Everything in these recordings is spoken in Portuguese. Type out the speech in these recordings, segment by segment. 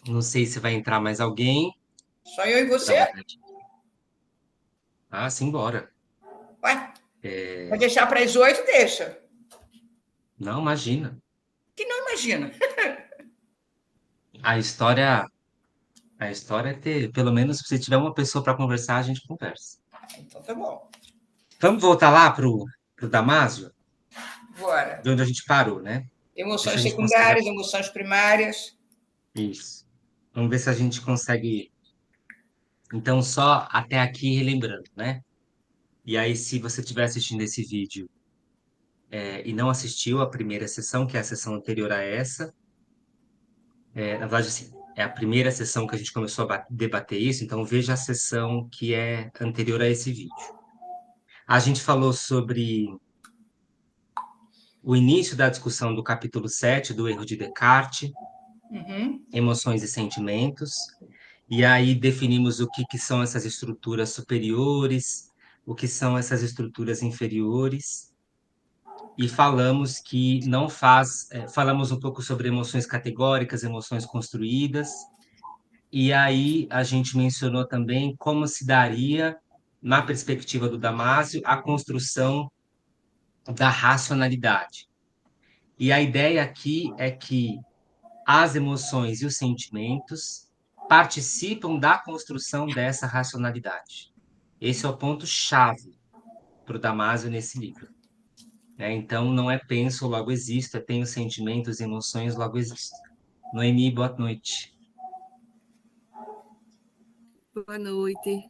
Não sei se vai entrar mais alguém. Só eu e Vou dar você? uma olhadinha. Ah, simbora. Ué, vai deixar para as 8, deixa. Não, imagina. Que não imagina. A história, a história é ter, pelo menos se tiver uma pessoa para conversar, a gente conversa. Então tá bom. Vamos voltar lá pro Damásio, Bora. de onde a gente parou, né? Ver se Emoções a gente consegue. secundárias, emoções primárias. Isso. Vamos ver se a gente consegue. Então, só até aqui relembrando, né? E aí, se você estiver assistindo esse vídeo e não assistiu a primeira sessão, que é a sessão anterior a essa, na verdade, assim, é a primeira sessão que a gente começou a debater isso, então veja a sessão que é anterior a esse vídeo. A gente falou sobre o início da discussão do capítulo 7 do erro de Descartes, Uhum. emoções e sentimentos, e aí definimos o que são essas estruturas superiores, o que são essas estruturas inferiores, e falamos que não faz, falamos um pouco sobre emoções categóricas, emoções construídas, e aí a gente mencionou também como se daria, na perspectiva do Damásio, a construção da racionalidade. E a ideia aqui é que as emoções e os sentimentos participam da construção dessa racionalidade. Esse é o ponto-chave para o Damásio nesse livro. Né? Então, não é penso, logo existo, é tenho sentimentos e emoções, logo existo. Noemi, boa noite. Boa noite.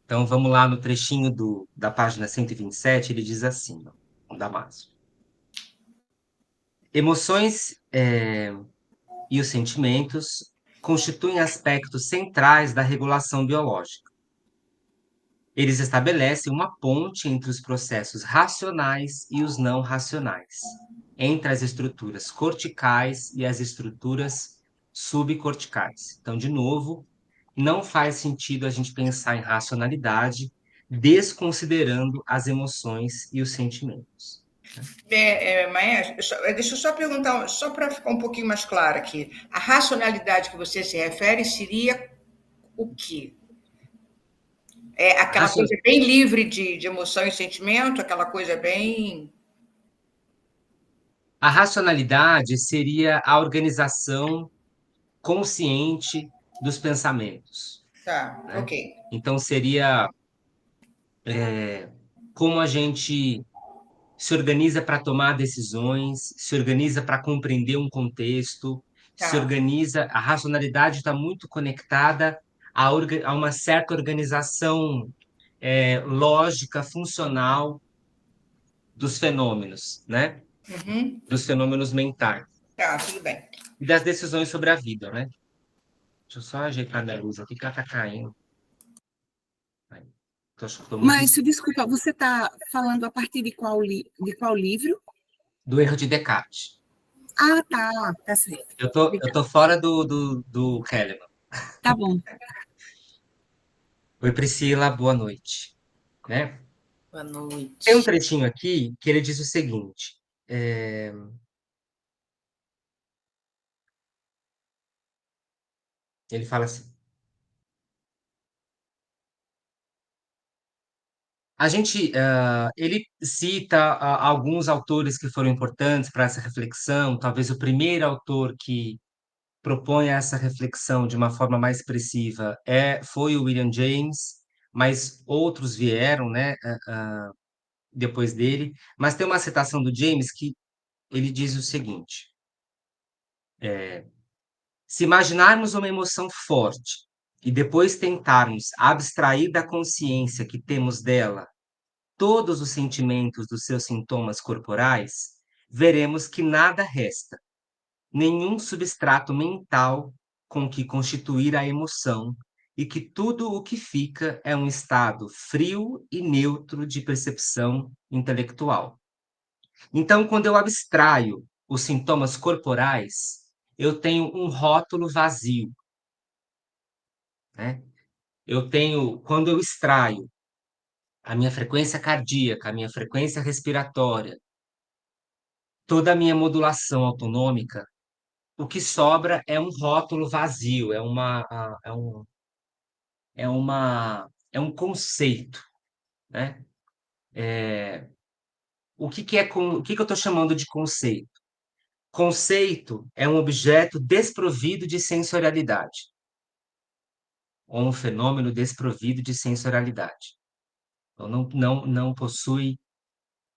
Então, vamos lá no trechinho da página 127, ele diz assim, ó, o Damásio. Emoções e os sentimentos constituem aspectos centrais da regulação biológica. Eles estabelecem uma ponte entre os processos racionais e os não racionais, entre as estruturas corticais e as estruturas subcorticais. Então, de novo, não faz sentido a gente pensar em racionalidade desconsiderando as emoções e os sentimentos. Maestro, deixa eu só perguntar, só para ficar um pouquinho mais claro aqui. A racionalidade que você se refere seria o quê? É aquela coisa bem livre de emoção e sentimento, aquela coisa bem. A racionalidade seria a organização consciente dos pensamentos, Tá, né? ok. Então, seria como a gente se organiza para tomar decisões, se organiza para compreender um contexto, se Tá. organiza. A racionalidade está muito conectada a uma certa organização lógica, funcional dos fenômenos, né? Uhum. Dos fenômenos mentais Tá, tudo bem. e das decisões sobre a vida, né? Deixa eu só ajeitar minha luz aqui que ela está caindo. Aí. Tô muito Mas, desculpa, você está falando a partir de qual livro? do erro de Descartes. Ah, tá certo. Eu tô Obrigada. fora do Kahneman. Tá bom. Oi, Priscila, boa noite. Né? Boa Tem um noite. trechinho aqui que ele diz o seguinte: é, ele fala assim. Ele cita alguns autores que foram importantes para essa reflexão. Talvez o primeiro autor que propõe essa reflexão de uma forma mais expressiva foi o William James, mas outros vieram, né, depois dele. Mas tem uma citação do James que ele diz o seguinte: se imaginarmos uma emoção forte e depois tentarmos abstrair da consciência que temos dela todos os sentimentos dos seus sintomas corporais, veremos que nada resta, nenhum substrato mental com que constituir a emoção, e que tudo o que fica é um estado frio e neutro de percepção intelectual. Então, quando eu abstraio os sintomas corporais, eu tenho um rótulo vazio, né? Quando eu extraio a minha frequência cardíaca, a minha frequência respiratória, toda a minha modulação autonômica, o que sobra é um rótulo vazio, é um conceito, né? O que que eu estou chamando de conceito? Conceito é um objeto desprovido de sensorialidade, ou um fenômeno desprovido de sensorialidade. Então, não possui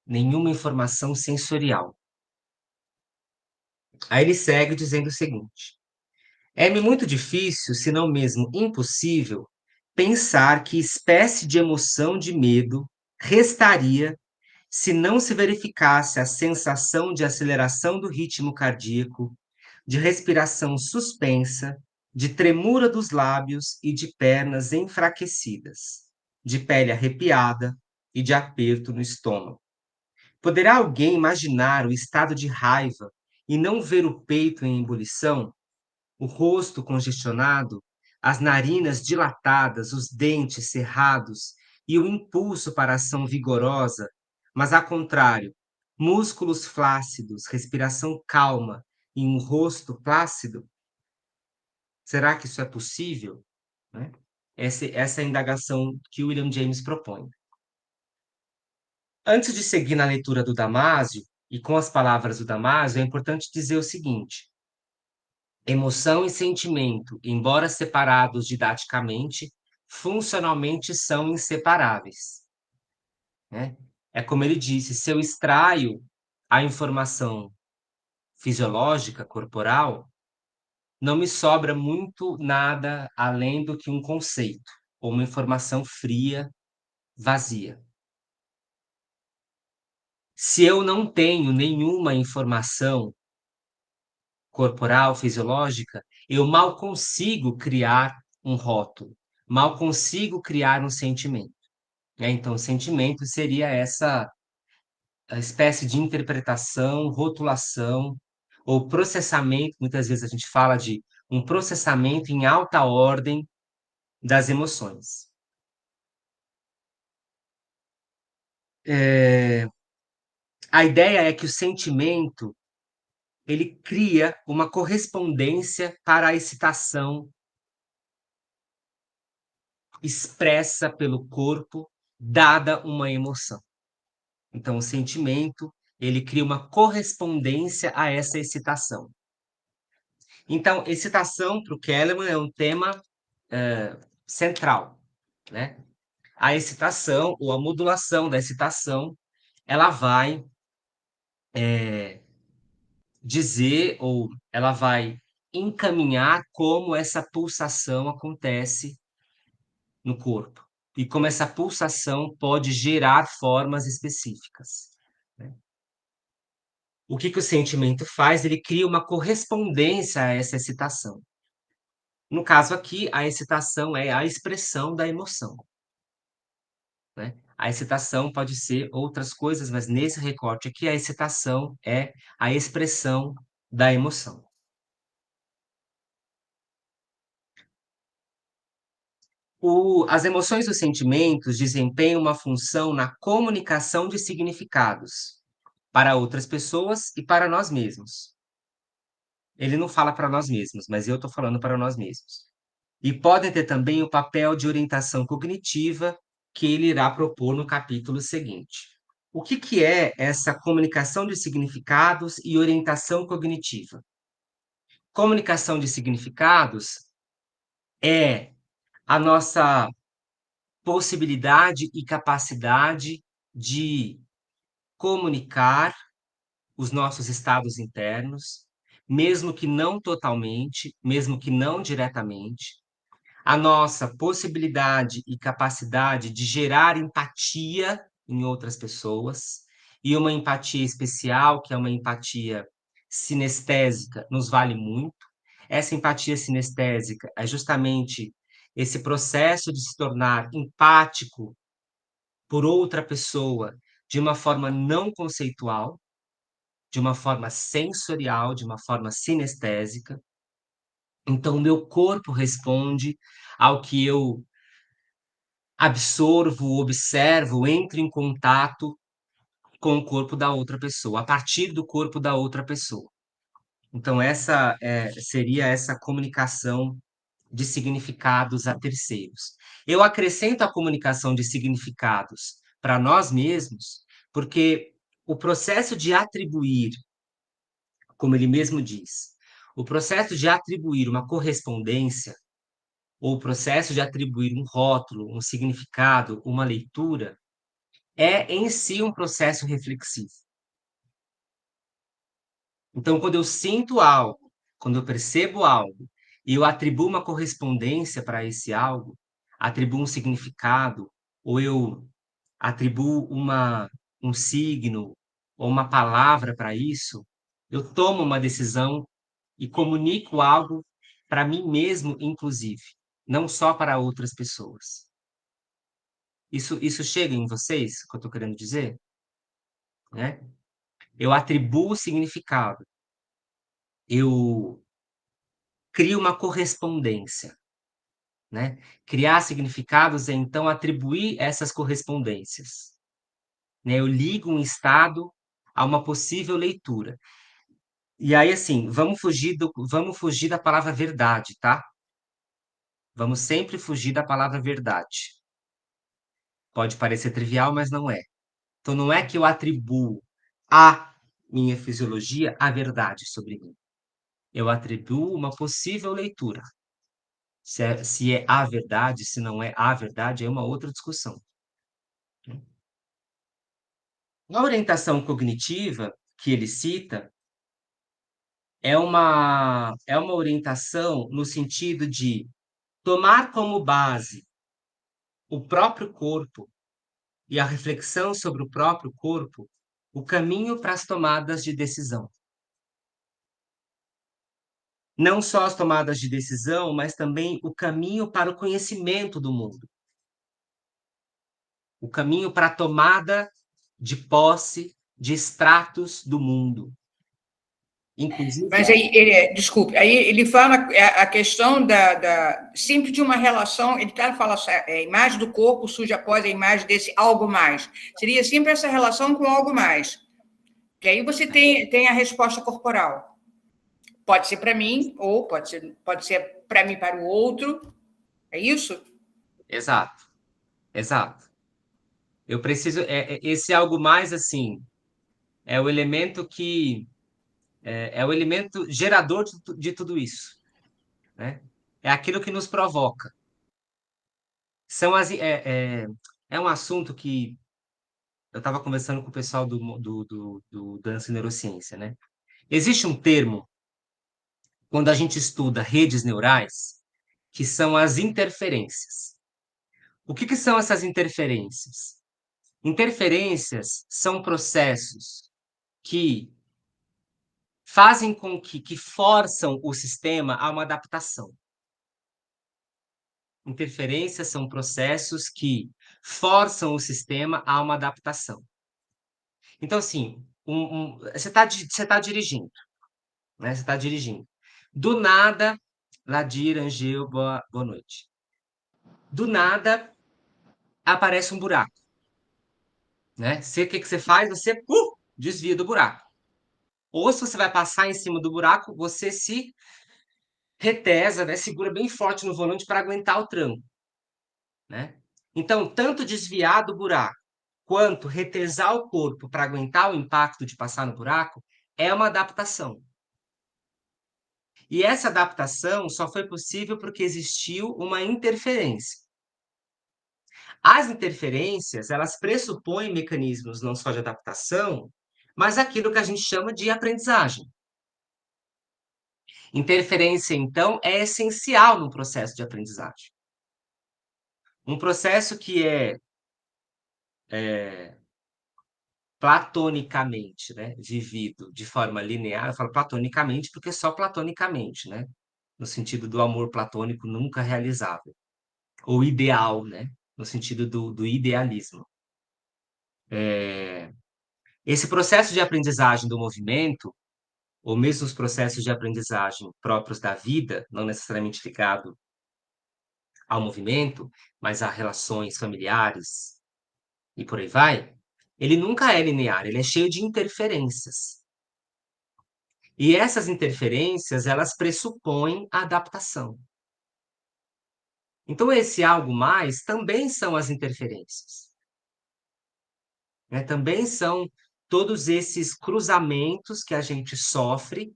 nenhuma informação sensorial. Aí ele segue dizendo o seguinte: é-me muito difícil, se não mesmo impossível, pensar que espécie de emoção de medo restaria se não se verificasse a sensação de aceleração do ritmo cardíaco, de respiração suspensa, de tremura dos lábios e de pernas enfraquecidas, de pele arrepiada e de aperto no estômago. Poderá alguém imaginar o estado de raiva e não ver o peito em ebulição, o rosto congestionado, as narinas dilatadas, os dentes cerrados e o impulso para a ação vigorosa, mas, ao contrário, músculos flácidos, respiração calma e um rosto plácido? Será que isso é possível? Né? Essa é a indagação que William James propõe. Antes de seguir na leitura do Damásio, e com as palavras do Damásio, é importante dizer o seguinte: emoção e sentimento, embora separados didaticamente, funcionalmente são inseparáveis, né? É como ele disse, se eu extraio a informação fisiológica, corporal, não me sobra muito nada além do que um conceito, ou uma informação fria, vazia. Se eu não tenho nenhuma informação corporal, fisiológica, eu mal consigo criar um rótulo, mal consigo criar um sentimento, né? Então, o sentimento seria essa espécie de interpretação, rotulação ou processamento. Muitas vezes a gente fala de um processamento em alta ordem das emoções. A ideia é que o sentimento ele cria uma correspondência para a excitação expressa pelo corpo, dada uma emoção. Então, o sentimento, ele cria uma correspondência a essa excitação. Então, excitação, para o Kellerman, é um tema central, né? A excitação, ou a modulação da excitação, ela vai dizer, ou ela vai encaminhar como essa pulsação acontece no corpo e como essa pulsação pode gerar formas específicas, né? O que que o sentimento faz? Ele cria uma correspondência a essa excitação. No caso aqui, a excitação é a expressão da emoção, né? A excitação pode ser outras coisas, mas nesse recorte aqui, a excitação é a expressão da emoção. As emoções e os sentimentos desempenham uma função na comunicação de significados para outras pessoas e para nós mesmos. Ele não fala para nós mesmos, mas eu estou falando para nós mesmos. E podem ter também o papel de orientação cognitiva que ele irá propor no capítulo seguinte. O que que é essa comunicação de significados e orientação cognitiva? Comunicação de significados é a nossa possibilidade e capacidade de comunicar os nossos estados internos, mesmo que não totalmente, mesmo que não diretamente, a nossa possibilidade e capacidade de gerar empatia em outras pessoas, e uma empatia especial, que é uma empatia sinestésica, nos vale muito. Essa empatia sinestésica é justamente esse processo de se tornar empático por outra pessoa de uma forma não conceitual, de uma forma sensorial, de uma forma sinestésica. Então, o meu corpo responde ao que eu absorvo, observo, entro em contato com o corpo da outra pessoa, a partir do corpo da outra pessoa. Então, seria essa comunicação de significados a terceiros. Eu acrescento a comunicação de significados para nós mesmos, porque o processo de atribuir, como ele mesmo diz, o processo de atribuir uma correspondência, ou o processo de atribuir um rótulo, um significado, uma leitura, é em si um processo reflexivo. Então, quando eu sinto algo, quando eu percebo algo, e eu atribuo uma correspondência para esse algo, atribuo um significado, ou eu atribuo um signo ou uma palavra para isso, eu tomo uma decisão e comunico algo para mim mesmo, inclusive, não só para outras pessoas. Isso chega em vocês, o que eu estou querendo dizer? Né? Eu atribuo significado, eu crio uma correspondência, né? Criar significados é, então, atribuir essas correspondências, né? Eu ligo um estado a uma possível leitura. E aí, assim, vamos fugir da palavra verdade, tá? Vamos sempre fugir da palavra verdade. Pode parecer trivial, mas não é. Então, não é que eu atribuo à minha fisiologia a verdade sobre mim. Eu atribuo uma possível leitura. Se é a verdade, se não é a verdade, é uma outra discussão. A orientação cognitiva que ele cita é uma orientação no sentido de tomar como base o próprio corpo e a reflexão sobre o próprio corpo, o caminho para as tomadas de decisão. Não só as tomadas de decisão, mas também o caminho para o conhecimento do mundo. O caminho para a tomada de posse de extratos do mundo. Mas Inclusive, aí, desculpe, aí ele fala a questão sempre de uma relação, ele fala a imagem do corpo surge após a imagem desse algo mais. Seria sempre essa relação com algo mais. Que aí você tem a resposta corporal. Pode ser para mim, ou pode ser para mim para o outro. É isso? exato, exato. Eu preciso, esse algo mais assim, é o elemento que é o elemento gerador de tudo isso, né? É aquilo que nos provoca. É um assunto que eu estava conversando com o pessoal do Dança e Neurociência, né? Existe um termo, quando a gente estuda redes neurais, que são as interferências. O que são essas interferências? Interferências são processos que fazem com que forçam o sistema a uma adaptação. Interferências são processos que forçam o sistema a uma adaptação. Então, assim, você tá dirigindo, né? Você está dirigindo. Do nada, Ladir, Angel, boa noite. Do nada, aparece um buraco, né? O que você faz? Você desvia do buraco. Ou se você vai passar em cima do buraco, você se retesa, né? Segura bem forte no volante para aguentar o tranco, né? Então, tanto desviar do buraco quanto retesar o corpo para aguentar o impacto de passar no buraco é uma adaptação. E essa adaptação só foi possível porque existiu uma interferência. As interferências, elas pressupõem mecanismos não só de adaptação, mas aquilo que a gente chama de aprendizagem. Interferência, então, é essencial no processo de aprendizagem. Um processo que é platonicamente, né, vivido de forma linear, eu falo platonicamente porque só platonicamente, né, no sentido do amor platônico nunca realizável, ou ideal, né, no sentido do idealismo. Esse processo de aprendizagem do movimento, ou mesmo os processos de aprendizagem próprios da vida, não necessariamente ligado ao movimento, mas a relações familiares e por aí vai, ele nunca é linear, ele é cheio de interferências. E essas interferências, elas pressupõem a adaptação. Então, esse algo mais também são as interferências, né? Também são todos esses cruzamentos que a gente sofre,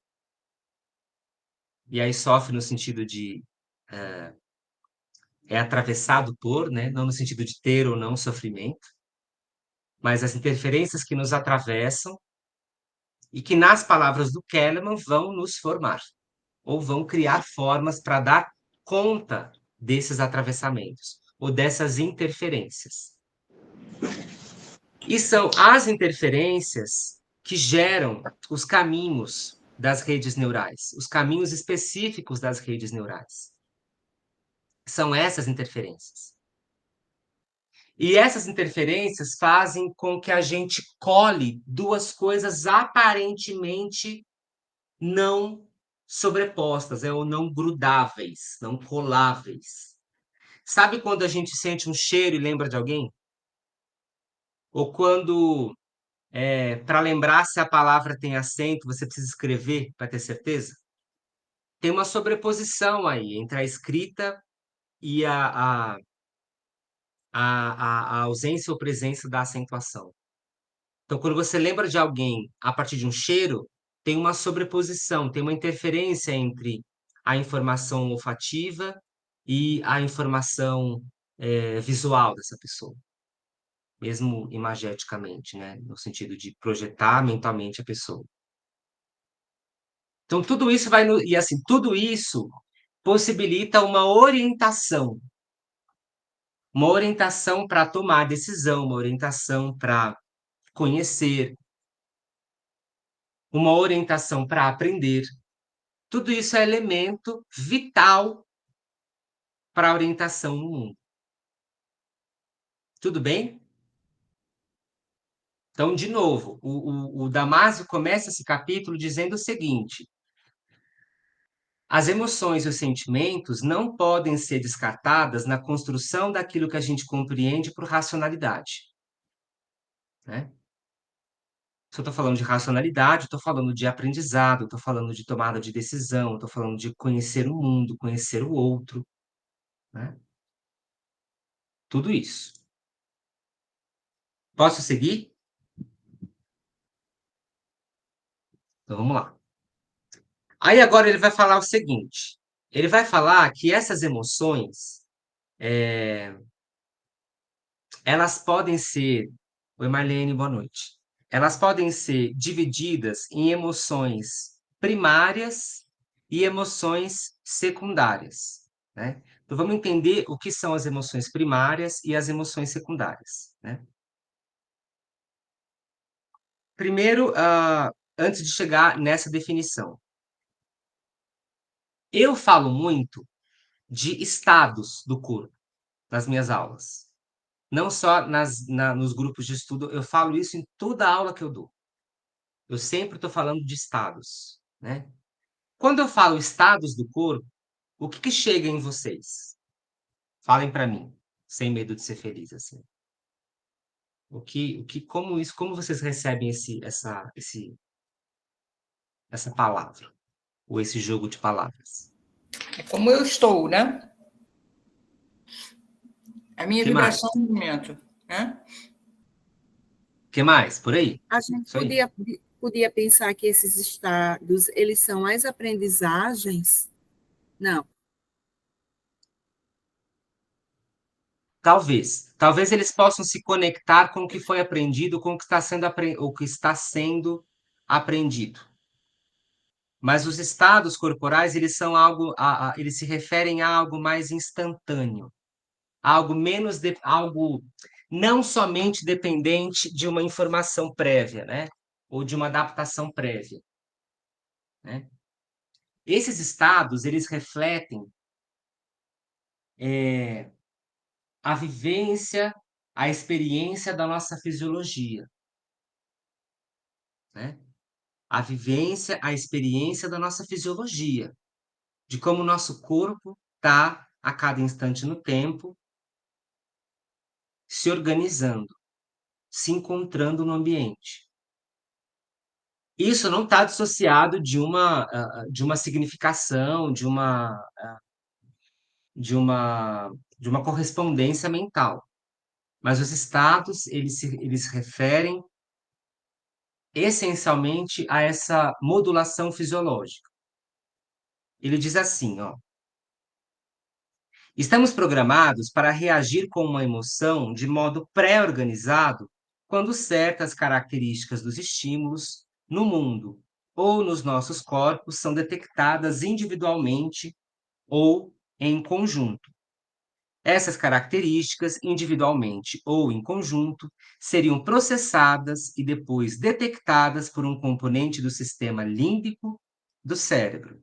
e aí sofre no sentido de é atravessado por, né? Não no sentido de ter ou não sofrimento, mas as interferências que nos atravessam e que, nas palavras do Kellerman, vão nos formar, ou vão criar formas para dar conta desses atravessamentos, ou dessas interferências. E são as interferências que geram os caminhos das redes neurais, os caminhos específicos das redes neurais. São essas interferências. E essas interferências fazem com que a gente cole duas coisas aparentemente não sobrepostas, ou não grudáveis, não coláveis. Sabe quando a gente sente um cheiro e lembra de alguém? Ou quando, para lembrar se a palavra tem acento, você precisa escrever para ter certeza? Tem uma sobreposição aí entre a escrita e a ausência ou presença da acentuação. Então, quando você lembra de alguém a partir de um cheiro, tem uma sobreposição, tem uma interferência entre a informação olfativa e a informação visual dessa pessoa, mesmo imageticamente, né? No sentido de projetar mentalmente a pessoa. Então, tudo isso vai no... E assim, tudo isso possibilita uma orientação para tomar decisão, uma orientação para conhecer, uma orientação para aprender. Tudo isso é elemento vital para a orientação no mundo. Tudo bem? Então, de novo, o Damásio começa esse capítulo dizendo o seguinte: as emoções e os sentimentos não podem ser descartadas na construção daquilo que a gente compreende por racionalidade, né? Se eu estou falando de racionalidade, estou falando de aprendizado, estou falando de tomada de decisão, estou falando de conhecer o mundo, conhecer o outro, né? Tudo isso. Posso seguir? Então vamos lá. Aí agora ele vai falar o seguinte: ele vai falar que essas emoções, elas podem ser. Oi, Marlene, boa noite. Elas podem ser divididas em emoções primárias e emoções secundárias, né? Então vamos entender o que são as emoções primárias e as emoções secundárias, né? Primeiro, antes de chegar nessa definição, eu falo muito de estados do corpo nas minhas aulas. Não só nos grupos de estudo, eu falo isso em toda aula que eu dou. Eu sempre estou falando de estados, né? Quando eu falo estados do corpo, o que chega em vocês? Falem para mim, sem medo de ser feliz, assim. Como vocês recebem essa palavra, ou esse jogo de palavras? É como eu estou, né? A minha Que mais? vibração no momento, né? Que mais? Por aí? A gente Isso aí. podia pensar que esses estados, eles são as aprendizagens? Não. Talvez eles possam se conectar com o que foi aprendido, com o que está sendo aprendido. Mas os estados corporais, eles são eles se referem a algo mais instantâneo, algo não somente dependente de uma informação prévia, né? Ou de uma adaptação prévia, né? Esses estados, eles refletem a vivência, a experiência da nossa fisiologia, né? A vivência, a experiência da nossa fisiologia, de como o nosso corpo está a cada instante no tempo, se organizando, se encontrando no ambiente. Isso não está dissociado de uma significação, de uma, de uma correspondência mental. Mas os estados, eles referem essencialmente a essa modulação fisiológica. Ele diz assim, ó: estamos programados para reagir com uma emoção de modo pré-organizado quando certas características dos estímulos no mundo ou nos nossos corpos são detectadas individualmente ou em conjunto. Essas características, individualmente ou em conjunto, seriam processadas e depois detectadas por um componente do sistema límbico do cérebro.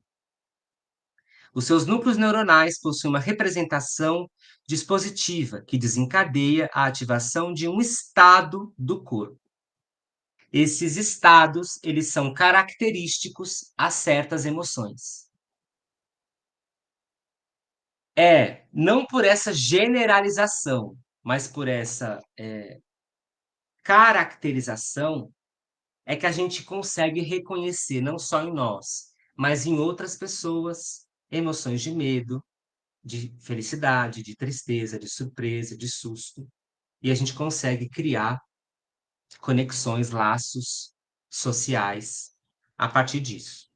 Os seus núcleos neuronais possuem uma representação dispositiva que desencadeia a ativação de um estado do corpo. Esses estados, eles são característicos a certas emoções. Não por essa generalização, mas por essa caracterização, é que a gente consegue reconhecer, não só em nós, mas em outras pessoas, emoções de medo, de felicidade, de tristeza, de surpresa, de susto, e a gente consegue criar conexões, laços sociais a partir disso.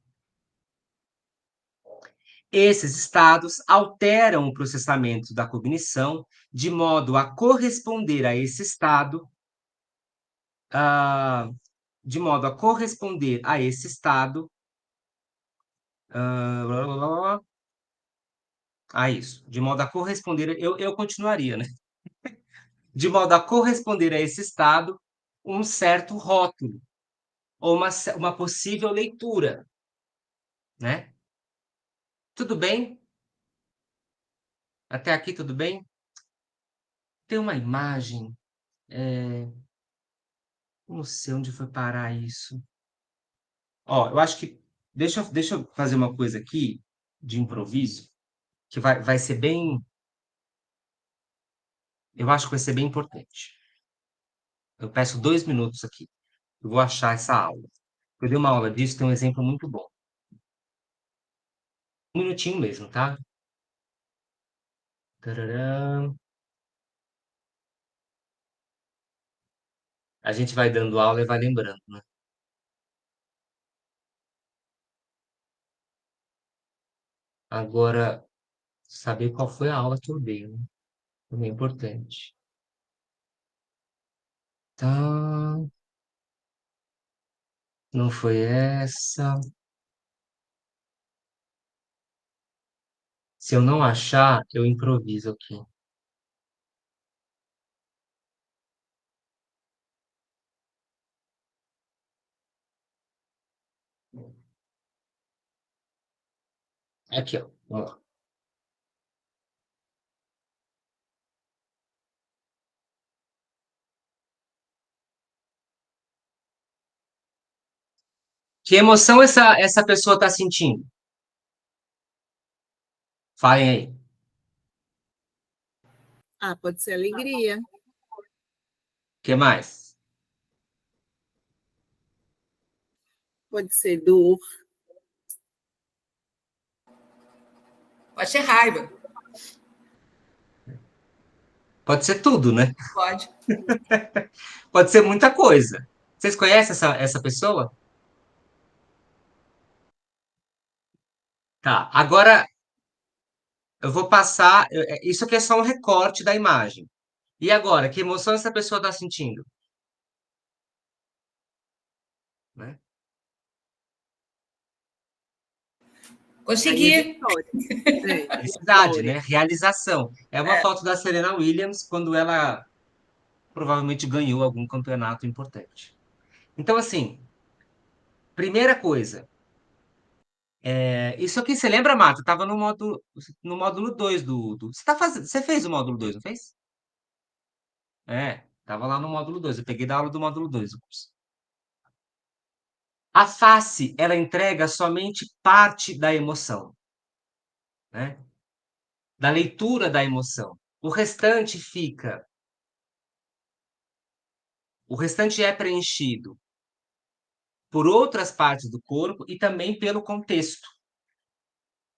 Esses estados alteram o processamento da cognição de modo a corresponder a esse estado, ah, de modo a corresponder a esse estado, blá, blá, blá, blá, isso, de modo a corresponder, eu continuaria, né? De modo a corresponder a esse estado, um certo rótulo, ou uma possível leitura, né? Tudo bem? Até aqui tudo bem? Tem uma imagem, não sei onde foi parar isso. Ó, eu acho que, deixa eu fazer uma coisa aqui, de improviso, que vai ser bem, eu acho que vai ser bem importante. Eu peço 2 minutos aqui, eu vou achar essa aula. Eu dei uma aula disso, tem um exemplo muito bom. 1 minutinho mesmo, tá? Tararã. A gente vai dando aula e vai lembrando, né? Agora, saber qual foi a aula que eu dei, né? Também é importante. Tá, não foi essa. Se eu não achar, eu improviso aqui. Aqui, ó. Vamos lá. Que emoção essa pessoa está sentindo? Falem aí. Pode ser alegria, O que mais? pode ser dor, Pode ser raiva. Pode ser tudo, né? Pode. Pode ser muita coisa. Vocês conhecem essa pessoa? Tá. Agora eu vou passar. Isso aqui é só um recorte da imagem. E agora, que emoção essa pessoa está sentindo? Né? aí é Consegui. vitória. Felicidade, Vitória. né? Realização. É uma foto da Serena Williams quando ela provavelmente ganhou algum campeonato importante. Então, assim, primeira coisa, isso aqui, você lembra, Marta? Estava no módulo 2 você fez o módulo 2, não fez? Estava lá no módulo 2. Eu peguei da aula do módulo 2 o curso. A face, ela entrega somente parte da emoção, né? Da leitura da emoção. O restante é preenchido por outras partes do corpo e também pelo contexto.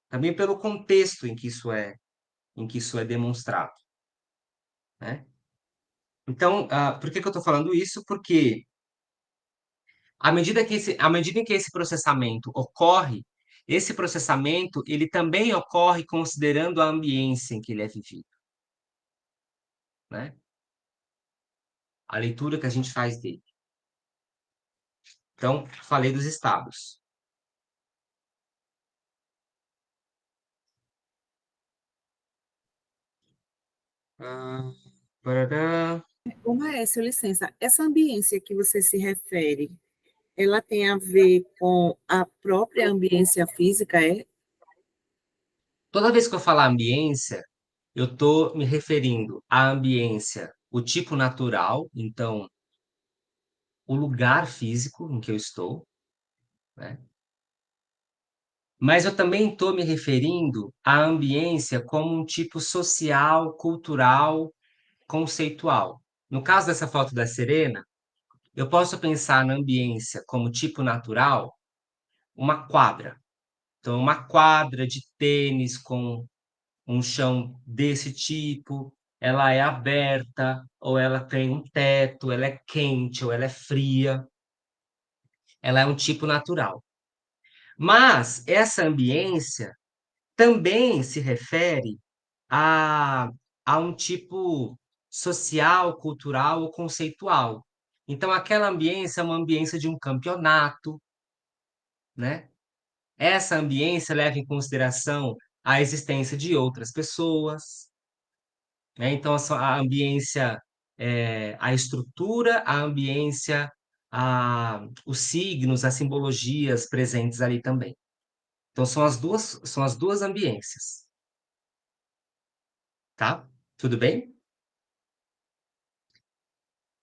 Também pelo contexto em que isso é demonstrado, né? Então, por que que eu estou falando isso? Porque à medida em que esse processamento ocorre, esse processamento ele também ocorre considerando a ambiência em que ele é vivido, né? A leitura que a gente faz dele. Então, falei dos estados. Ah, parará. Ô, Maércio, licença, essa ambiência que você se refere, ela tem a ver com a própria ambiência física, é? Toda vez que eu falar ambiência, eu estou me referindo à ambiência, o tipo natural, então, o lugar físico em que eu estou, né? Mas eu também estou me referindo à ambiência como um tipo social, cultural, conceitual. No caso dessa foto da Serena, eu posso pensar na ambiência como tipo natural, uma quadra. Então, uma quadra de tênis com um chão desse tipo, ela é aberta, ou ela tem um teto, ela é quente, ou ela é fria, ela é um tipo natural. Mas essa ambiência também se refere a, a um tipo social, cultural ou conceitual. Então, aquela ambiência é uma ambiência de um campeonato, né? Essa ambiência leva em consideração a existência de outras pessoas, né? Então, a ambiência, a estrutura, a ambiência, os signos, as simbologias presentes ali também. Então, são as duas ambiências, tá? Tudo bem?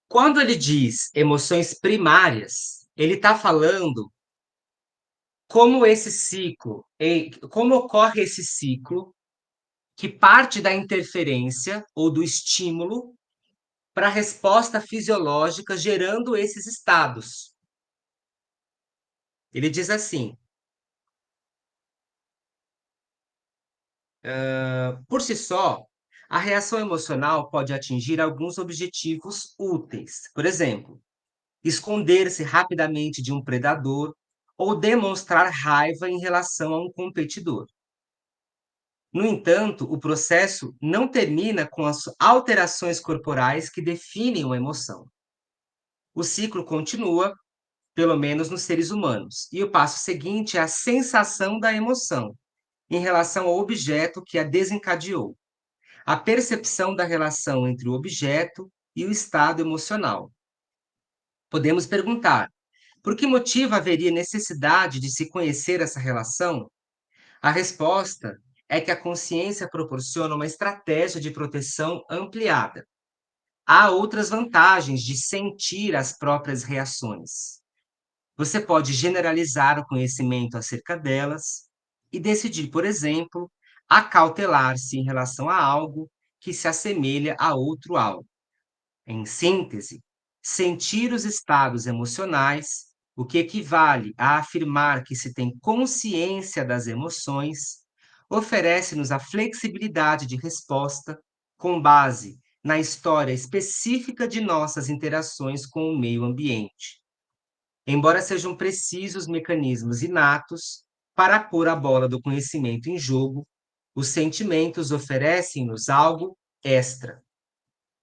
Quando ele diz emoções primárias, ele está falando como esse ciclo, como ocorre esse ciclo que parte da interferência ou do estímulo para a resposta fisiológica gerando esses estados. Ele diz assim: por si só, a reação emocional pode atingir alguns objetivos úteis. Por exemplo, esconder-se rapidamente de um predador ou demonstrar raiva em relação a um competidor. No entanto, o processo não termina com as alterações corporais que definem uma emoção. O ciclo continua, pelo menos nos seres humanos, e o passo seguinte é a sensação da emoção em relação ao objeto que a desencadeou, a percepção da relação entre o objeto e o estado emocional. Podemos perguntar: por que motivo haveria necessidade de se conhecer essa relação? A resposta é que a consciência proporciona uma estratégia de proteção ampliada. Há outras vantagens de sentir as próprias reações. Você pode generalizar o conhecimento acerca delas e decidir, por exemplo, acautelar-se em relação a algo que se assemelha a outro algo. Em síntese, sentir os estados emocionais, o que equivale a afirmar que se tem consciência das emoções, oferece-nos a flexibilidade de resposta com base na história específica de nossas interações com o meio ambiente. Embora sejam precisos mecanismos inatos para pôr a bola do conhecimento em jogo, os sentimentos oferecem-nos algo extra,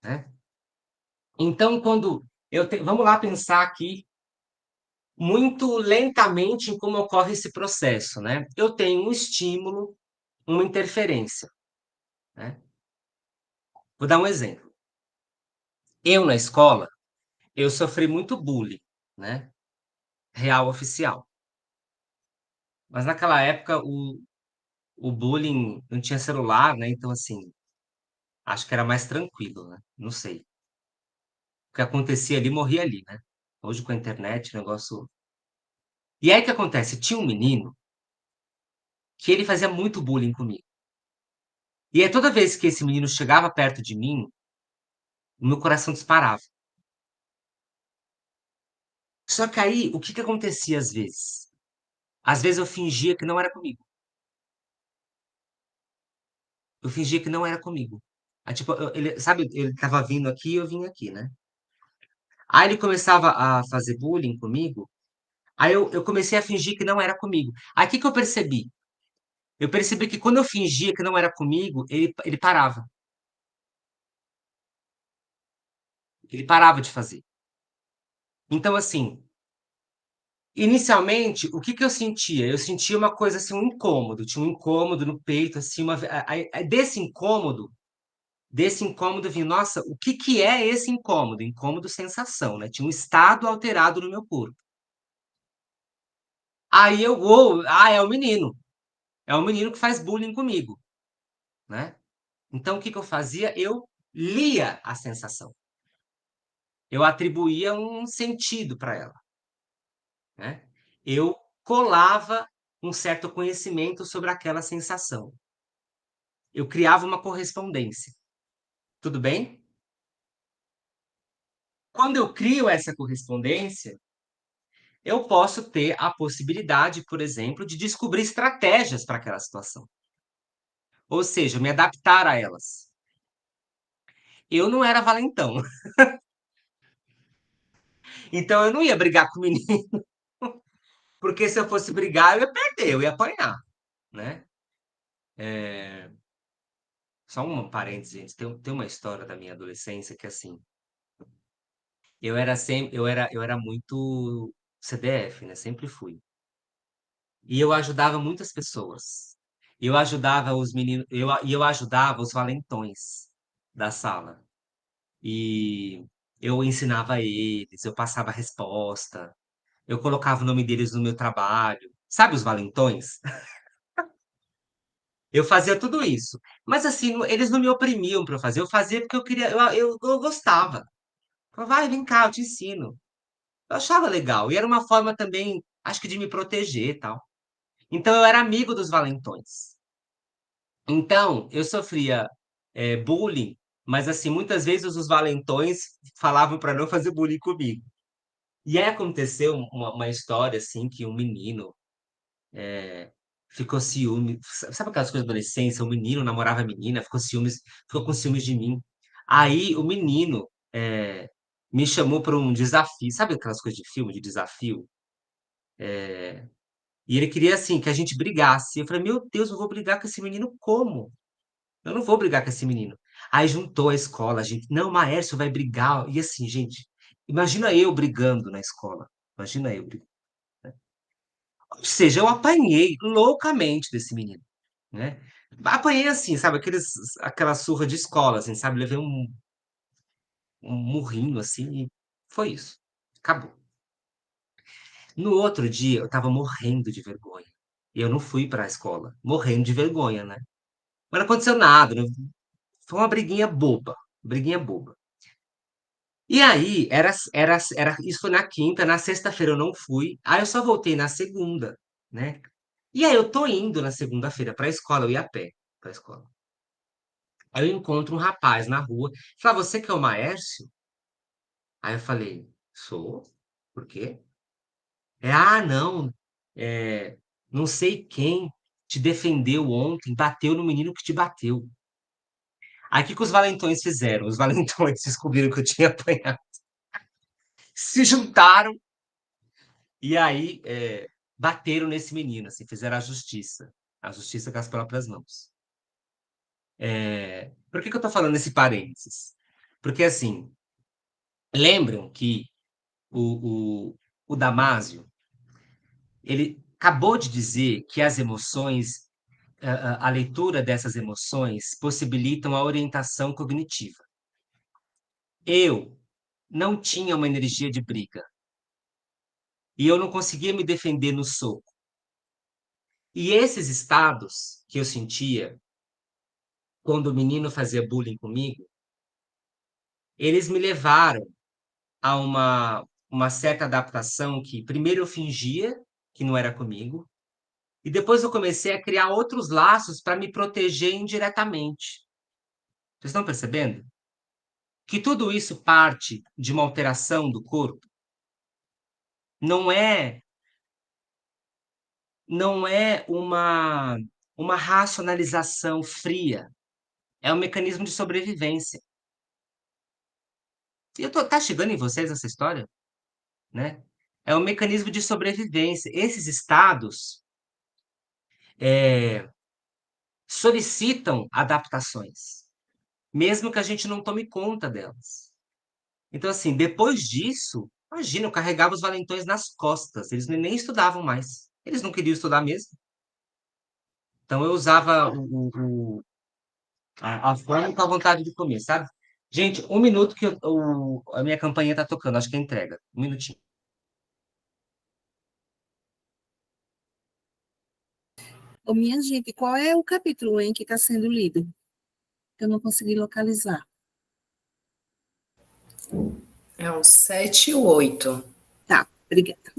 né? Então, vamos lá pensar aqui muito lentamente em como ocorre esse processo, né? Eu tenho um estímulo, uma interferência, né? Vou dar um exemplo. Eu, na escola, eu sofri muito bullying, né? Real oficial. Mas naquela época, o bullying não tinha celular, né? Então, assim, acho que era mais tranquilo, né? Não sei. O que acontecia ali, morria ali, né? Hoje, com a internet, o negócio... E aí, o que acontece? Tinha um menino que ele fazia muito bullying comigo. E aí, toda vez que esse menino chegava perto de mim, o meu coração disparava. Só que aí, o que que acontecia às vezes? Às vezes eu fingia que não era comigo. Eu fingia que não era comigo. Aí, tipo, ele, sabe, ele estava vindo aqui e eu vim aqui, né? Aí ele começava a fazer bullying comigo. Aí eu comecei a fingir que não era comigo. Aí o que que eu percebi? Eu percebi que quando eu fingia que não era comigo, ele parava. Ele parava de fazer. Então, assim, inicialmente, o que que eu sentia? Eu sentia uma coisa assim, um incômodo. Tinha um incômodo no peito, assim, desse incômodo, eu vi, nossa, o que que é esse incômodo? Incômodo, sensação, né? Tinha um estado alterado no meu corpo. Aí é o menino que faz bullying comigo, né? Então, o que que eu fazia? Eu lia a sensação. Eu atribuía um sentido para ela, né? Eu colava um certo conhecimento sobre aquela sensação. Eu criava uma correspondência. Tudo bem? Quando eu crio essa correspondência, eu posso ter a possibilidade, por exemplo, de descobrir estratégias para aquela situação. Ou seja, me adaptar a elas. Eu não era valentão, então eu não ia brigar com o menino, porque se eu fosse brigar, eu ia perder, eu ia apanhar, né? Só um parênteses, gente. Tem uma história da minha adolescência que, assim, eu era muito CDF, né? Sempre fui. E eu ajudava muitas pessoas. Eu ajudava os meninos, e eu ajudava os valentões da sala. E eu ensinava eles, eu passava a resposta, eu colocava o nome deles no meu trabalho. Sabe os valentões? Eu fazia tudo isso. Mas assim, eles não me oprimiam para eu fazer. Eu fazia porque eu queria, eu gostava. Falava, vai, vem cá, eu te ensino. Eu achava legal. E era uma forma também, acho que de me proteger e tal. Então eu era amigo dos valentões. Então, eu sofria bullying, mas assim, muitas vezes os valentões falavam para não fazer bullying comigo. E aí aconteceu uma história assim que um menino ficou ciúme, sabe aquelas coisas da adolescência, o menino namorava a menina, ficou com ciúmes de mim. Aí o menino me chamou para um desafio, sabe aquelas coisas de filme, de desafio? E ele queria assim que a gente brigasse. Eu falei, meu Deus, eu vou brigar com esse menino como? Eu não vou brigar com esse menino. Aí juntou a escola, a gente, não, Maércio vai brigar. E assim, gente, imagina eu brigando na escola. Imagina eu brigando. Ou seja, eu apanhei loucamente desse menino, né? Apanhei assim, sabe, aquela surra de escola, assim, sabe? Levei um murrinho assim e foi isso. Acabou. No outro dia, eu tava morrendo de vergonha. E eu não fui para a escola, morrendo de vergonha, né? Mas não aconteceu nada, foi uma briguinha boba, briguinha boba. E aí, isso foi na quinta, na sexta-feira eu não fui, aí eu só voltei na segunda, né? E aí eu tô indo na segunda-feira pra escola, eu ia a pé pra escola. Aí eu encontro um rapaz na rua, fala, você que é o Maércio? Aí eu falei, sou? Por quê? Não, é, não sei quem te defendeu ontem, bateu no menino que te bateu. Aí o que que os valentões fizeram? Os valentões descobriram que eu tinha apanhado, se juntaram e aí bateram nesse menino, assim, fizeram a justiça com as próprias mãos. Por que que eu tô falando esse parênteses? Porque, assim, lembram que o, o, o Damásio, ele acabou de dizer que as emoções, a leitura dessas emoções possibilitam a orientação cognitiva. Eu não tinha uma energia de briga e eu não conseguia me defender no soco. E esses estados que eu sentia quando o menino fazia bullying comigo, eles me levaram a uma certa adaptação que primeiro eu fingia que não era comigo, e depois eu comecei a criar outros laços para me proteger indiretamente. Vocês estão percebendo? Que tudo isso parte de uma alteração do corpo. Não é, não é uma racionalização fria, é um mecanismo de sobrevivência. Tá chegando em vocês essa história, né? É um mecanismo de sobrevivência. Esses estados é, solicitam adaptações, mesmo que a gente não tome conta delas. Então, assim, depois disso, imagina, eu carregava os valentões nas costas, eles nem estudavam mais. Eles não queriam estudar mesmo. Então, eu usava a fome com a vontade de comer, sabe? Gente, um minuto que a minha campainha tá tocando, acho que é entrega. Um minutinho. Ô, minha gente, qual é o capítulo em que está sendo lido? Eu não consegui localizar. É o 7 e o 8. Tá, obrigada.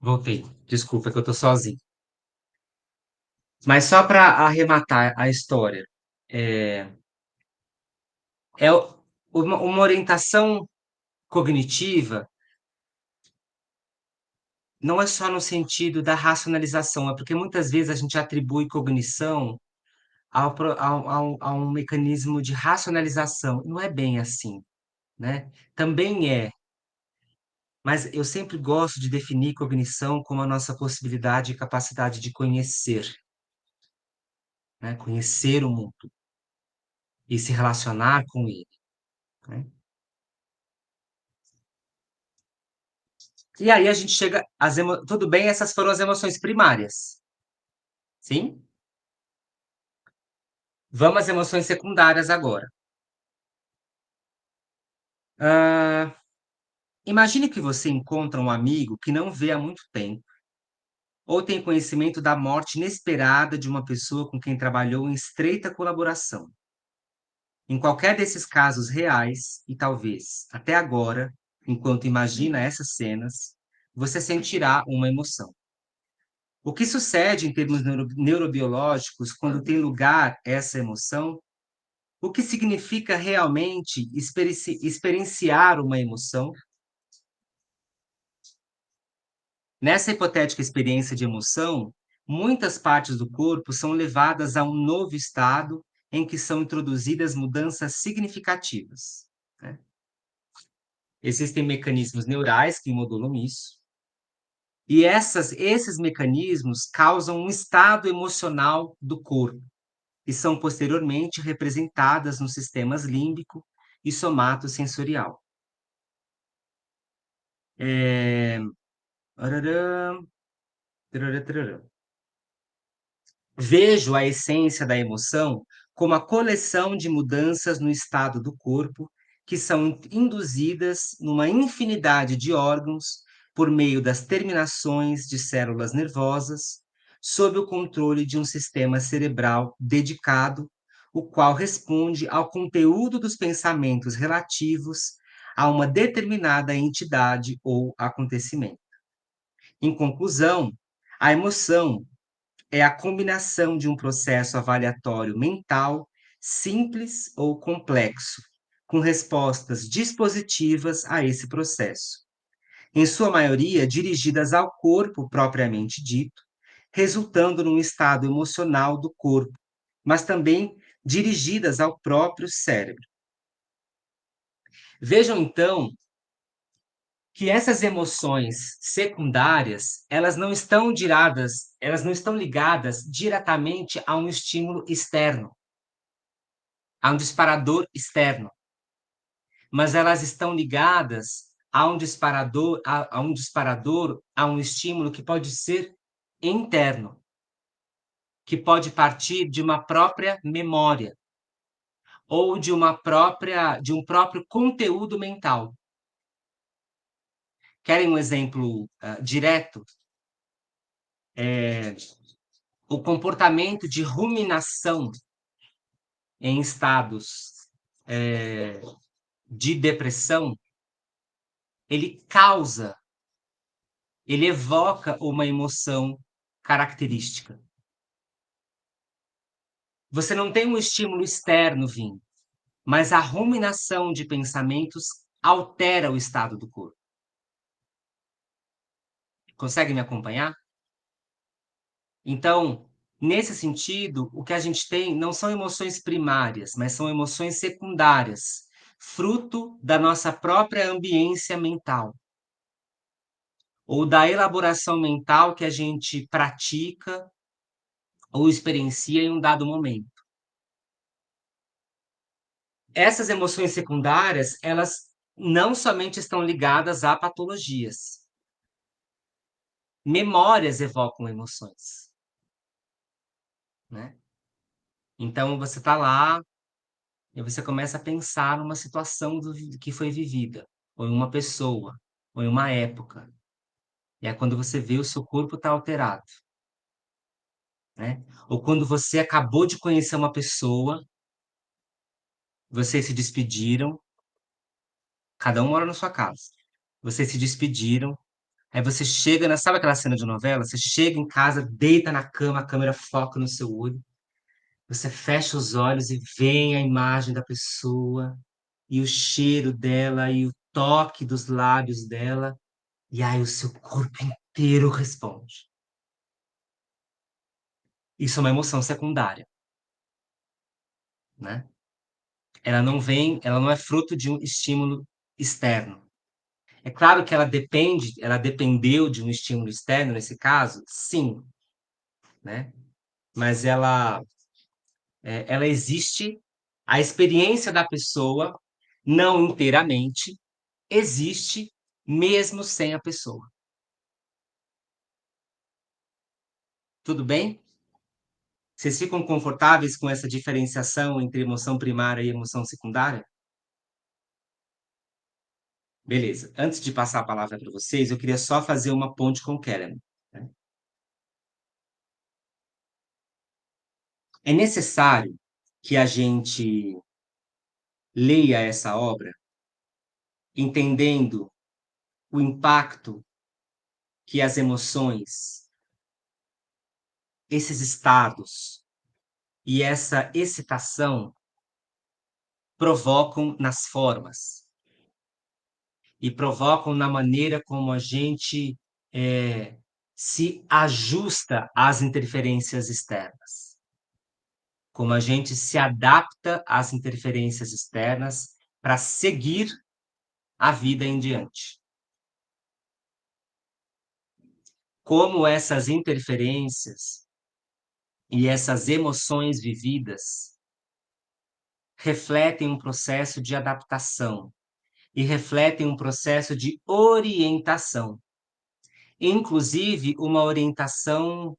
Voltei. Desculpa, é que eu tô sozinho. Mas só para arrematar a história, é, uma orientação cognitiva não é só no sentido da racionalização, é porque muitas vezes a gente atribui cognição a um mecanismo de racionalização. Não é bem assim, né? Também é, mas eu sempre gosto de definir cognição como a nossa possibilidade e capacidade de conhecer, né? Conhecer o mundo e se relacionar com ele, né? E aí a gente chega tudo bem, essas foram as emoções primárias. Sim? Vamos às emoções secundárias agora. Ah, imagine que você encontra um amigo que não vê há muito tempo, ou tem conhecimento da morte inesperada de uma pessoa com quem trabalhou em estreita colaboração. Em qualquer desses casos reais, e talvez até agora, enquanto imagina essas cenas, você sentirá uma emoção. O que sucede em termos neurobiológicos quando tem lugar essa emoção? O que significa realmente experienciar uma emoção? Nessa hipotética experiência de emoção, muitas partes do corpo são levadas a um novo estado em que são introduzidas mudanças significativas, né? Existem mecanismos neurais que modulam isso, e esses mecanismos causam um estado emocional do corpo, e são posteriormente representadas nos sistemas límbico e somatosensorial. É... Ararã, tararã, tararã. Vejo a essência da emoção como a coleção de mudanças no estado do corpo que são induzidas numa infinidade de órgãos por meio das terminações de células nervosas, sob o controle de um sistema cerebral dedicado, o qual responde ao conteúdo dos pensamentos relativos a uma determinada entidade ou acontecimento. Em conclusão, a emoção é a combinação de um processo avaliatório mental simples ou complexo, com respostas dispositivas a esse processo, em sua maioria dirigidas ao corpo propriamente dito, resultando num estado emocional do corpo, mas também dirigidas ao próprio cérebro. Vejam então que essas emoções secundárias, elas não estão ligadas diretamente a um estímulo externo, a um disparador externo, mas elas estão ligadas a um disparador, a um estímulo que pode ser interno, que pode partir de uma própria memória ou de um próprio conteúdo mental. Querem um exemplo direto? O comportamento de ruminação em estados de depressão, ele evoca uma emoção característica. Você não tem um estímulo externo vindo, mas a ruminação de pensamentos altera o estado do corpo. Consegue me acompanhar? Então, nesse sentido, o que a gente tem não são emoções primárias, mas são emoções secundárias, fruto da nossa própria ambiência mental, ou da elaboração mental que a gente pratica ou experiencia em um dado momento. Essas emoções secundárias, elas não somente estão ligadas a patologias. Memórias evocam emoções, né? Então, você está lá e você começa a pensar numa situação que foi vivida, ou em uma pessoa, ou em uma época. E é quando você vê o seu corpo está alterado, né? Ou quando você acabou de conhecer uma pessoa, vocês se despediram, cada um mora na sua casa. Vocês se despediram, aí você chega, sabe aquela cena de novela? Você chega em casa, deita na cama, a câmera foca no seu olho, você fecha os olhos e vê a imagem da pessoa, e o cheiro dela, e o toque dos lábios dela, e aí o seu corpo inteiro responde. Isso é uma emoção secundária, né? Ela não é fruto de um estímulo externo. É claro que ela dependeu de um estímulo externo nesse caso, sim, né? Mas ela existe, a experiência da pessoa, não inteiramente, existe mesmo sem a pessoa. Tudo bem? Vocês ficam confortáveis com essa diferenciação entre emoção primária e emoção secundária? Beleza. Antes de passar a palavra para vocês, eu queria só fazer uma ponte com Kellen, né? É necessário que a gente leia essa obra entendendo o impacto que as emoções esses estados e essa excitação provocam nas formas e provocam na maneira como a gente se ajusta às interferências externas, como a gente se adapta às interferências externas para seguir a vida em diante. Como essas interferências e essas emoções vividas refletem um processo de adaptação e refletem um processo de orientação, inclusive uma orientação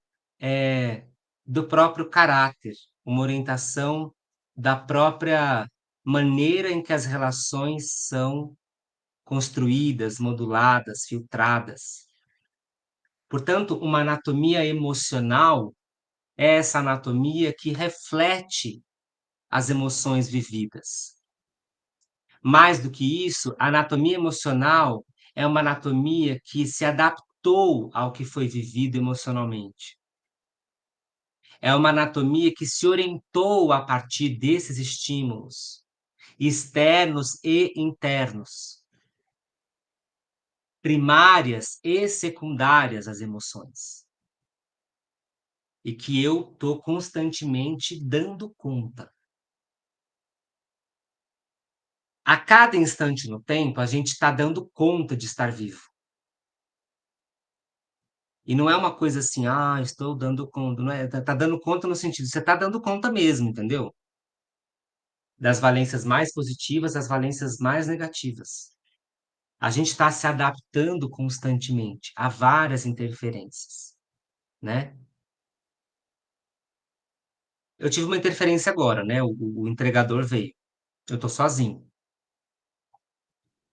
do próprio caráter, uma orientação da própria maneira em que as relações são construídas, moduladas, filtradas. Portanto, uma anatomia emocional é essa anatomia que reflete as emoções vividas. Mais do que isso, a anatomia emocional é uma anatomia que se adaptou ao que foi vivido emocionalmente. É uma anatomia que se orientou a partir desses estímulos, externos e internos, primárias e secundárias às emoções. E que eu estou constantemente dando conta. A cada instante no tempo, a gente está dando conta de estar vivo. E não é uma coisa assim, estou dando conta. Não é, tá dando conta no sentido, você está dando conta mesmo, entendeu? Das valências mais positivas às valências mais negativas. A gente está se adaptando constantemente a várias interferências, né? Eu tive uma interferência agora, né? O entregador veio. Eu estou sozinho.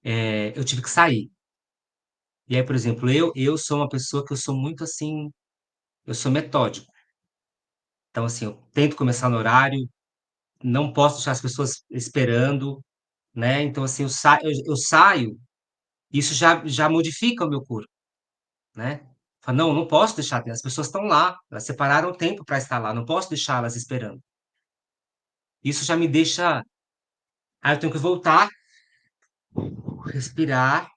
Eu tive que sair. E aí, por exemplo, eu sou uma pessoa que eu sou muito assim, eu sou metódico. Então, assim, eu tento começar no horário, não posso deixar as pessoas esperando, né? Então, assim, eu saio, isso já modifica o meu corpo, né? Fala, não, não posso deixar, as pessoas estão lá, elas separaram o tempo para estar lá, não posso deixá-las esperando. Isso já me deixa. Aí eu tenho que voltar, respirar.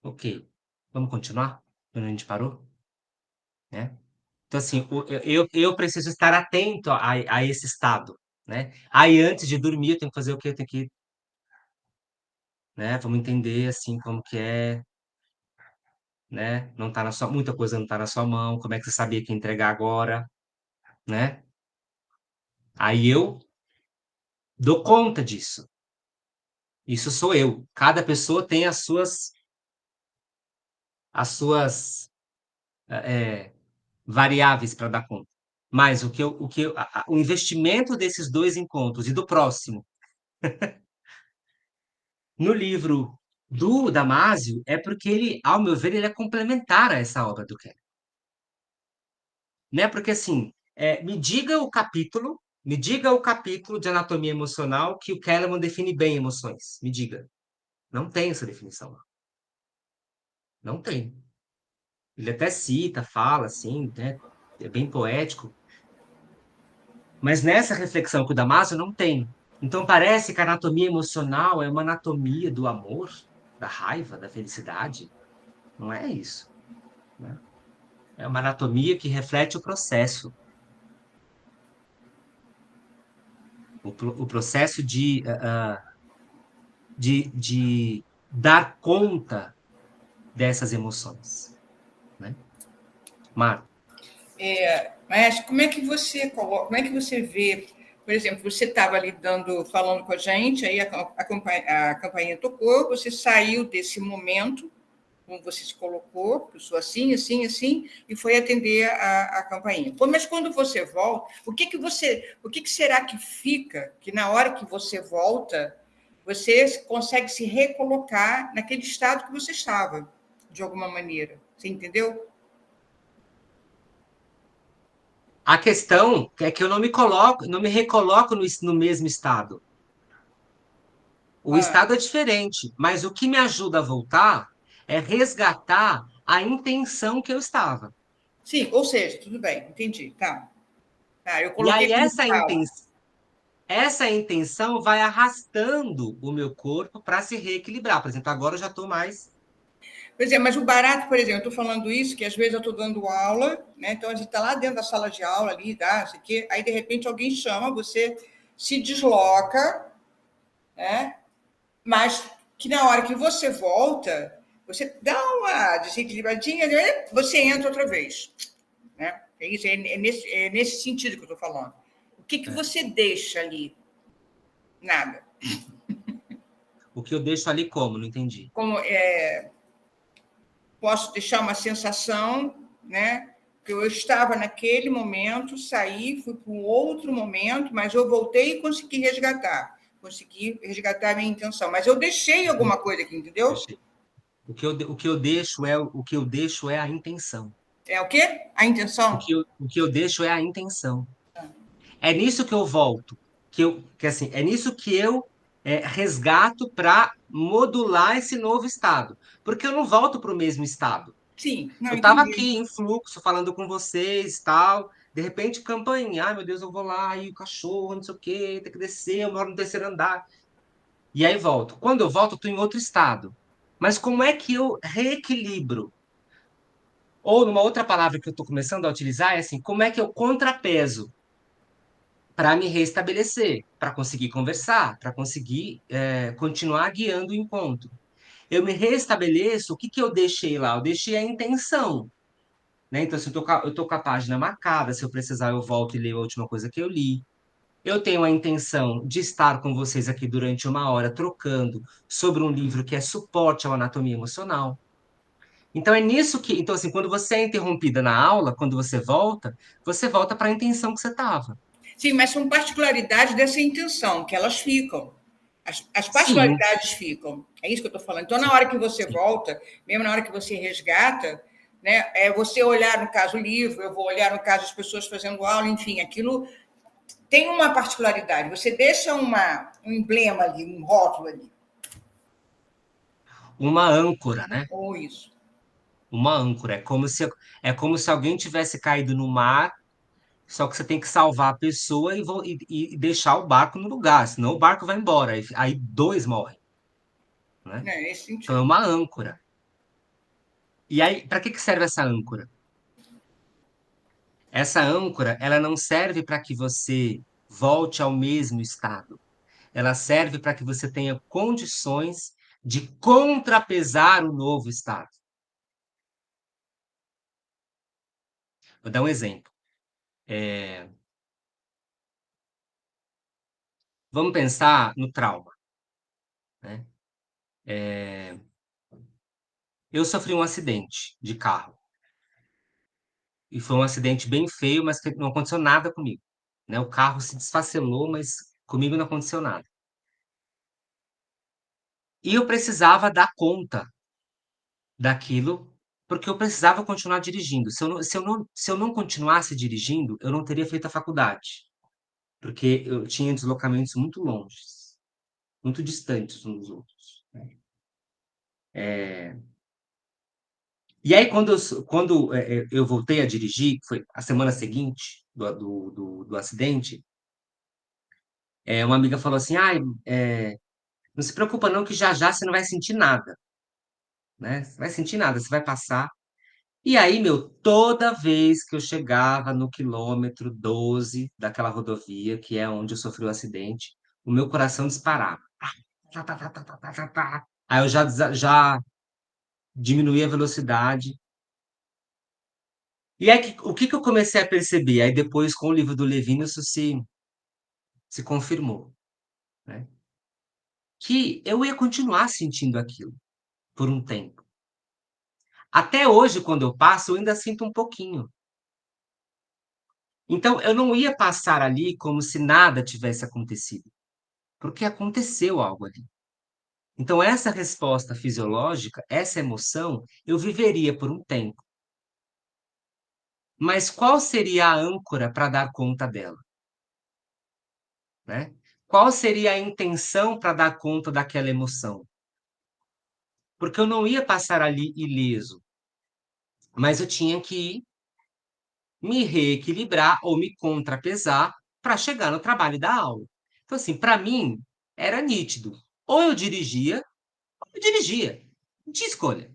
Ok, vamos continuar? Quando a gente parou, né? Então, assim, eu preciso estar atento a esse estado, né? Aí, antes de dormir, eu tenho que fazer o quê? Eu tenho que, né? Vamos entender, assim, como que é, né? Não tá muita coisa não tá na sua mão, como é que você sabia que ia entregar agora, né? Aí eu dou conta disso. Isso sou eu. Cada pessoa tem as suas variáveis para dar conta. Mas o investimento desses dois encontros e do próximo no livro do Damásio é porque ele, ao meu ver, ele é complementar a essa obra do Keller. Né? Porque, assim, me diga o capítulo de anatomia emocional que o Kellerman define bem emoções. Me diga. Não tem essa definição. Não tem. Ele até cita, fala, assim, né? É bem poético. Mas nessa reflexão que o Damásio não tem. Então parece que a anatomia emocional é uma anatomia do amor, da raiva, da felicidade. Não é isso, né? É uma anatomia que reflete o processo. O processo de dar conta dessas emoções, né? Marta, Mas como é que você coloca, como é que você vê, por exemplo, você estava ali falando com a gente, aí a campainha tocou, você saiu desse momento, como você se colocou, pessoa assim, assim, assim, e foi atender a campainha. Pô, mas quando você volta, o que será que fica, que na hora que você volta, você consegue se recolocar naquele estado que você estava, de alguma maneira? Você entendeu? a questão é que eu não me recoloco no mesmo estado. O Ah, estado é diferente, mas o que me ajuda a voltar é resgatar a intenção que eu estava. Sim, ou seja, tudo bem, entendi. Tá. Tá, eu E coloquei aí como tal. essa intenção vai arrastando o meu corpo para se reequilibrar. Por exemplo, agora eu já estou mais. Pois é, mas o barato, por exemplo, eu estou falando isso, que às vezes eu estou dando aula, né? Então a gente está lá dentro da sala de aula ali, tá? Sei quê, aí de repente alguém chama, você se desloca, né? Mas que na hora que você volta, você dá uma desequilibradinha, né? Você entra outra vez, né? É isso, é nesse sentido que eu estou falando. O que, que É, você deixa ali? Nada. o que eu deixo ali como? Não entendi. Como posso deixar uma sensação, né? Que eu estava naquele momento, saí, fui para um outro momento, mas eu voltei e consegui resgatar a minha intenção. Mas eu deixei alguma coisa aqui, entendeu? Deixei. O que eu deixo é o que eu deixo é a intenção. É o quê? A intenção? O que eu deixo é a intenção. É nisso que eu volto, que assim, é nisso que eu resgato para modular esse novo estado, porque eu não volto para o mesmo estado. Sim, não Eu estava entendi. aqui em fluxo, falando com vocês, tal. De repente, campainha, ai meu Deus, eu vou lá, e o cachorro, não sei o quê, tem que descer, eu moro no terceiro andar. E aí volto. Quando eu volto, eu estou em outro estado. Mas como é que eu reequilibro? Ou numa outra palavra que eu estou começando a utilizar, é assim, como é que eu contrapeso para me restabelecer, para conseguir conversar, para conseguir continuar guiando o encontro? Eu me restabeleço, o que que eu deixei lá? Eu deixei a intenção, né? Então, se eu tô com a página marcada, se eu precisar, eu volto e leio a última coisa que eu li. Eu tenho a intenção de estar com vocês aqui durante uma hora, trocando sobre um livro que é suporte à anatomia emocional. Então, é nisso que. Então, assim, quando você é interrompida na aula, quando você volta para a intenção que você estava. Sim, mas são particularidades dessa intenção, que elas ficam. As Sim, particularidades ficam. É isso que eu estou falando. Então, na sim, hora que você sim. volta, mesmo na hora que você resgata, né, é você olhar, no caso, o livro, eu vou olhar, no caso, as pessoas fazendo aula, enfim, aquilo tem uma particularidade. Você deixa um emblema ali, um rótulo ali. Uma âncora, né? Ou isso. Uma âncora. É como se alguém tivesse caído no mar, só que você tem que salvar a pessoa e deixar o barco no lugar, senão o barco vai embora. Aí dois morrem, né? Né, nesse Então é sentido. uma âncora. E aí, para que que serve essa âncora? Essa âncora, ela não serve para que você volte ao mesmo estado. Ela serve para que você tenha condições de contrapesar o novo estado. Vou dar um exemplo. Vamos pensar no trauma, né? Eu sofri um acidente de carro. E foi um acidente bem feio, mas que não aconteceu nada comigo, né? O carro se desfacelou, mas comigo não aconteceu nada. E eu precisava dar conta daquilo, porque eu precisava continuar dirigindo. Se eu não continuasse dirigindo, eu não teria feito a faculdade, porque eu tinha deslocamentos muito longes, muito distantes uns dos outros, né? E aí, quando eu voltei a dirigir, que foi a semana seguinte do acidente, uma amiga falou assim: ai, não se preocupa não, que já já você não vai sentir nada, né? Você vai sentir nada, você vai passar. E aí, meu, toda vez que eu chegava no quilômetro 12 daquela rodovia, que é onde eu sofri o acidente, o meu coração disparava. Tá, tá, tá, tá, tá, tá, tá, tá. Aí eu já diminuí a velocidade. E aí, o que que eu comecei a perceber? Aí depois, com o livro do Levino, isso se confirmou, né? Que eu ia continuar sentindo aquilo por um tempo. Até hoje, quando eu passo, eu ainda sinto um pouquinho. Então, eu não ia passar ali como se nada tivesse acontecido, porque aconteceu algo ali. Então, essa resposta fisiológica, essa emoção, eu viveria por um tempo. Mas qual seria a âncora para dar conta dela, né? Qual seria a intenção para dar conta daquela emoção? Porque eu não ia passar ali ileso, mas eu tinha que ir me reequilibrar ou me contrapesar para chegar no trabalho da aula. Então, assim, para mim, era nítido. Ou eu dirigia. Não tinha escolha.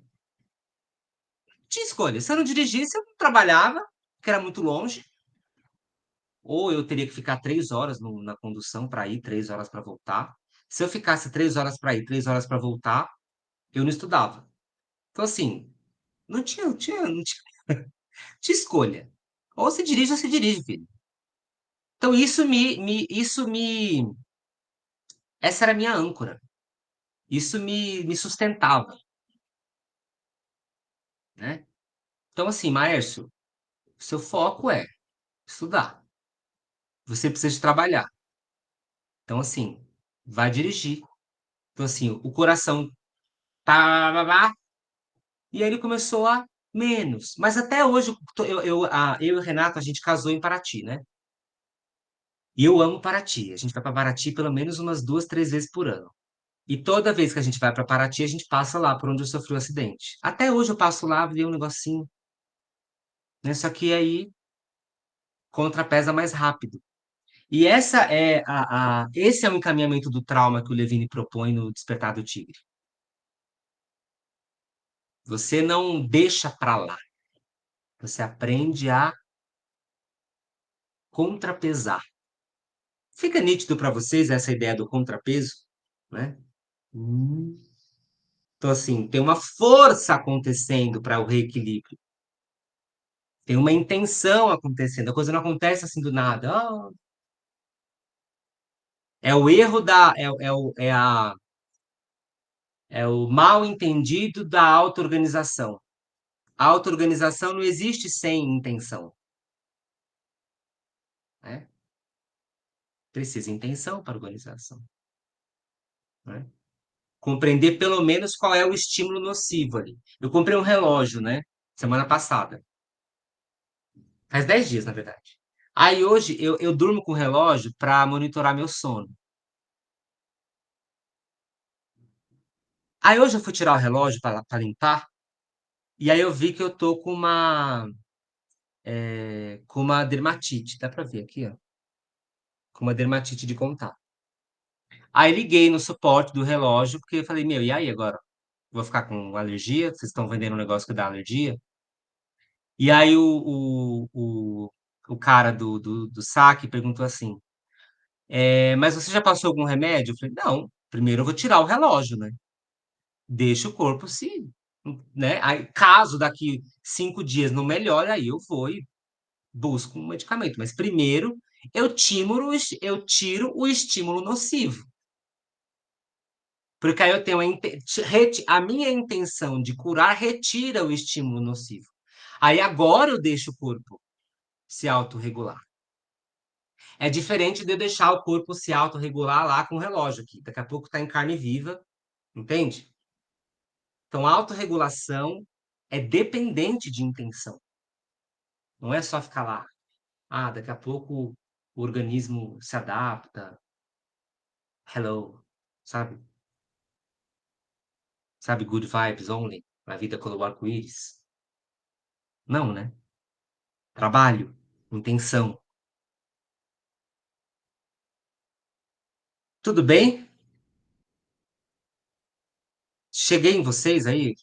Não tinha escolha. Se eu não dirigisse, eu não trabalhava, porque era muito longe. Ou eu teria que ficar 3 horas na condução para ir, 3 horas para voltar. Se eu ficasse 3 horas para ir, 3 horas para voltar, eu não estudava. Então, assim, não tinha escolha. Ou se dirige ou se dirige, filho. Então, essa era a minha âncora. Isso me sustentava, né? Então, assim, Maércio, seu foco é estudar. Você precisa de trabalhar. Então, assim, vai dirigir. Então, assim, o coração tá. E aí ele começou a menos. Mas até hoje, eu e o Renato, a gente casou em Paraty, né? E eu amo Paraty. A gente vai para Paraty pelo menos umas 2, 3 vezes por ano. E toda vez que a gente vai para Paraty, a gente passa lá por onde eu sofri o acidente. Até hoje eu passo lá, vi um negocinho, né? Só que aí contrapesa mais rápido. E esse é o encaminhamento do trauma que o Levine propõe no Despertar do Tigre. Você não deixa para lá. Você aprende a contrapesar. Fica nítido para vocês essa ideia do contrapeso, né? Hum. Então, assim, tem uma força acontecendo para o reequilíbrio. Tem uma intenção acontecendo. A coisa não acontece assim do nada. Ah, é o erro é o mal entendido da auto-organização. A auto-organização não existe sem intenção, né? Precisa intenção para organização, né? Compreender pelo menos qual é o estímulo nocivo ali. Eu comprei um relógio, né? Semana passada. Faz 10 dias, na verdade. Aí hoje eu durmo com o relógio para monitorar meu sono. Aí hoje eu fui tirar o relógio para limpar, e aí eu vi que eu tô com uma dermatite. Dá para ver aqui, ó. Com uma dermatite de contato. Aí liguei no suporte do relógio, porque eu falei, meu, e aí agora? Vou ficar com alergia? Vocês estão vendendo um negócio que dá alergia? E aí o cara do saque perguntou assim, mas você já passou algum remédio? Eu falei, não, primeiro eu vou tirar o relógio, né? Deixa o corpo se, né? Aí, caso daqui 5 dias não melhore, aí eu vou e busco um medicamento. Mas primeiro eu tiro o estímulo nocivo. Porque aí eu tenho a minha intenção de curar retira o estímulo nocivo. Aí agora eu deixo o corpo se autorregular. É diferente de eu deixar o corpo se autorregular lá com o relógio aqui. Daqui a pouco está em carne viva, entende? Então, a autorregulação é dependente de intenção. Não é só ficar lá. Ah, daqui a pouco o organismo se adapta. Hello, sabe? Sabe, good vibes only. A vida color arco-íris. Não, né? Trabalho, intenção. Tudo bem? Cheguei em vocês aí,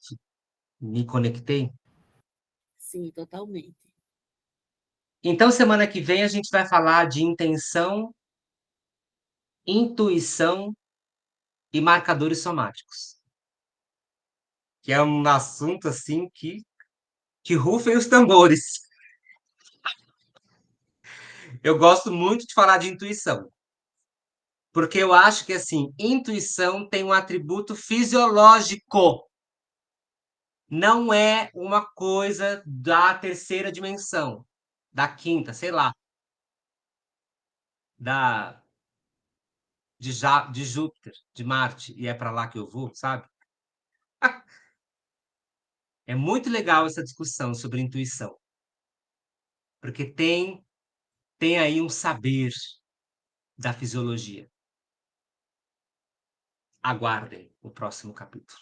me conectei. Sim, totalmente. Então, semana que vem a gente vai falar de intenção, intuição e marcadores somáticos, que é um assunto assim que rufem os tambores. Eu gosto muito de falar de intuição, porque eu acho que assim, intuição tem um atributo fisiológico, não é uma coisa da terceira dimensão, da quinta, sei lá, da de Júpiter, de Marte, e é para lá que eu vou, sabe? É muito legal essa discussão sobre intuição, porque tem aí um saber da fisiologia. Aguardem o próximo capítulo,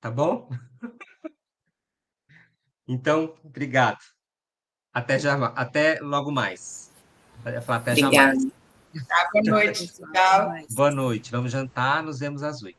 tá bom? Então, obrigado. Até logo mais. Eu ia falar até Obrigada. jamais. Tá, boa noite. Pessoal, Tchau. mais. Boa noite. Vamos jantar, nos vemos às 8.